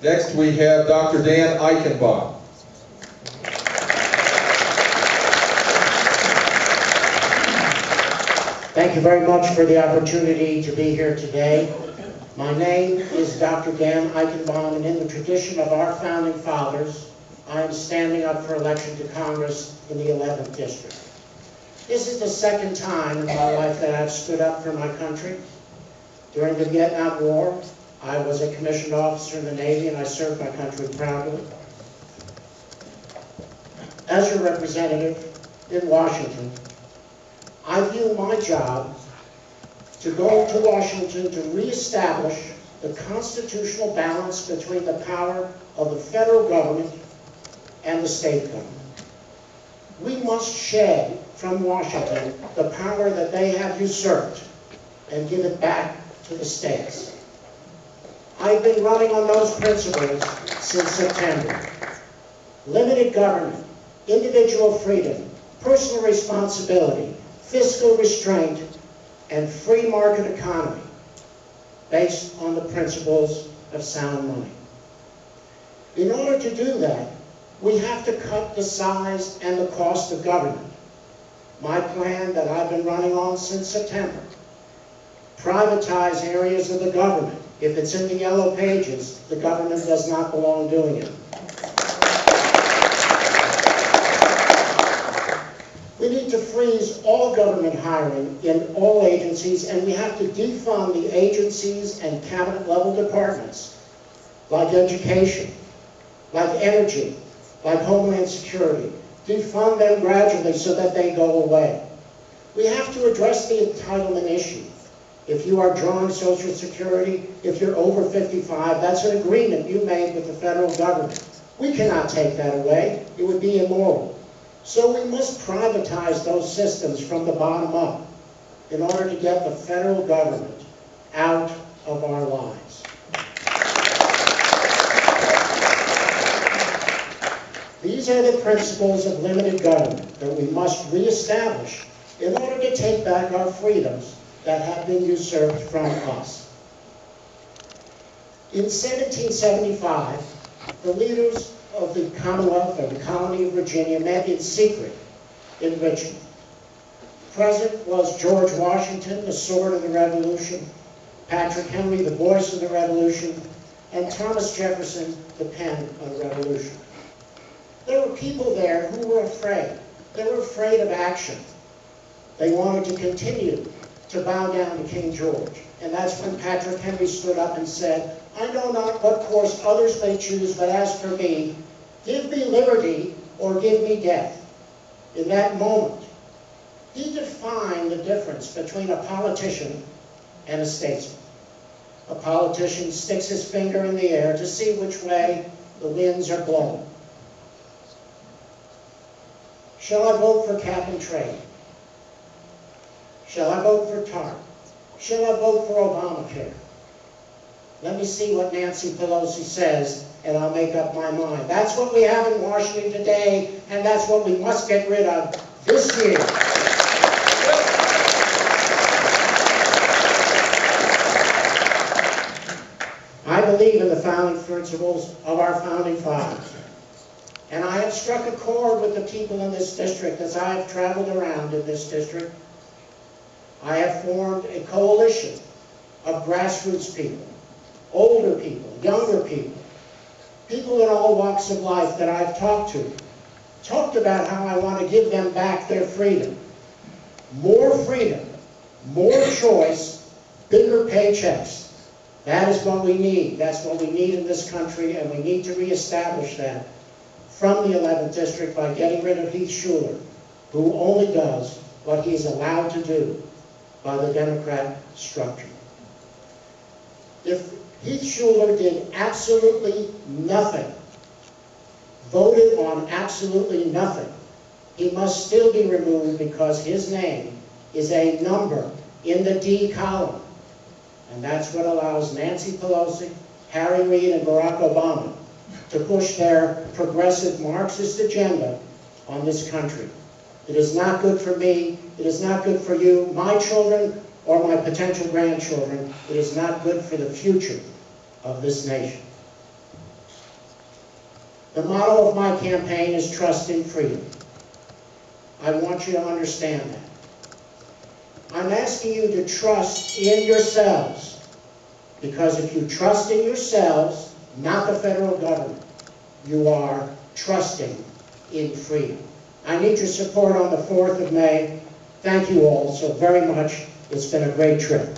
Next we have Dr. Dan Eichenbaum. Thank you very much for the opportunity to be here today. My name is Dr. Dan Eichenbaum, and in the tradition of our founding fathers, I am standing up for election to Congress in the 11th District. This is the second time in my life that I've stood up for my country. During the Vietnam War, I was a commissioned officer in the Navy, and I served my country proudly. As your representative in Washington, I view my job to go to Washington to reestablish the constitutional balance between the power of the federal government and the state government. We must shed from Washington the power that they have usurped and give it back to the states. I've been running on those principles since September. Limited government, individual freedom, personal responsibility, fiscal restraint, and free market economy based on the principles of sound money. In order to do that, we have to cut the size and the cost of government. My plan that I've been running on since September: privatize areas of the government. If it's in the yellow pages, the government does not belong doing it. We need to freeze all government hiring in all agencies, and we have to defund the agencies and cabinet-level departments like education, like energy, like Homeland Security. Defund them gradually so that they go away. We have to address the entitlement issue. If you are drawing Social Security, if you're over 55, that's an agreement you made with the federal government. We cannot take that away. It would be immoral. So we must privatize those systems from the bottom up in order to get the federal government out of our lives. These are the principles of limited government that we must reestablish in order to take back our freedoms that have been usurped from us. In 1775, the leaders of the Commonwealth, or the colony of Virginia, met in secret in Richmond. Present was George Washington, the sword of the Revolution, Patrick Henry, the voice of the Revolution, and Thomas Jefferson, the pen of the Revolution. There were people there who were afraid. They were afraid of action. They wanted to continue to bow down to King George. And that's when Patrick Henry stood up and said, "I know not what course others may choose, but as for me, give me liberty or give me death." In that moment, he defined the difference between a politician and a statesman. A politician sticks his finger in the air to see which way the winds are blowing. Shall I vote for cap and trade? Shall I vote for TARP? Shall I vote for Obamacare? Let me see what Nancy Pelosi says, and I'll make up my mind. That's what we have in Washington today, and that's what we must get rid of this year. I believe in the founding principles of our founding fathers, and I have struck a chord with the people in this district as I have traveled around in this district. I have formed a coalition of grassroots people, older people, younger people, people in all walks of life that I've talked about how I want to give them back their freedom. More freedom, more choice, bigger paychecks. That is what we need. That's what we need in this country, and we need to reestablish that from the 11th District by getting rid of Heath Shuler, who only does what he is allowed to do by the Democrat structure. If Heath Shuler did absolutely nothing, voted on absolutely nothing, he must still be removed because his name is a number in the D column. And that's what allows Nancy Pelosi, Harry Reid, and Barack Obama to push their progressive Marxist agenda on this country. It is not good for me. It is not good for you, my children, or my potential grandchildren. It is not good for the future of this nation. The motto of my campaign is trust in freedom. I want you to understand that. I'm asking you to trust in yourselves, because if you trust in yourselves, not the federal government, you are trusting in freedom. I need your support on the 4th of May. Thank you all so very much. It's been a great trip.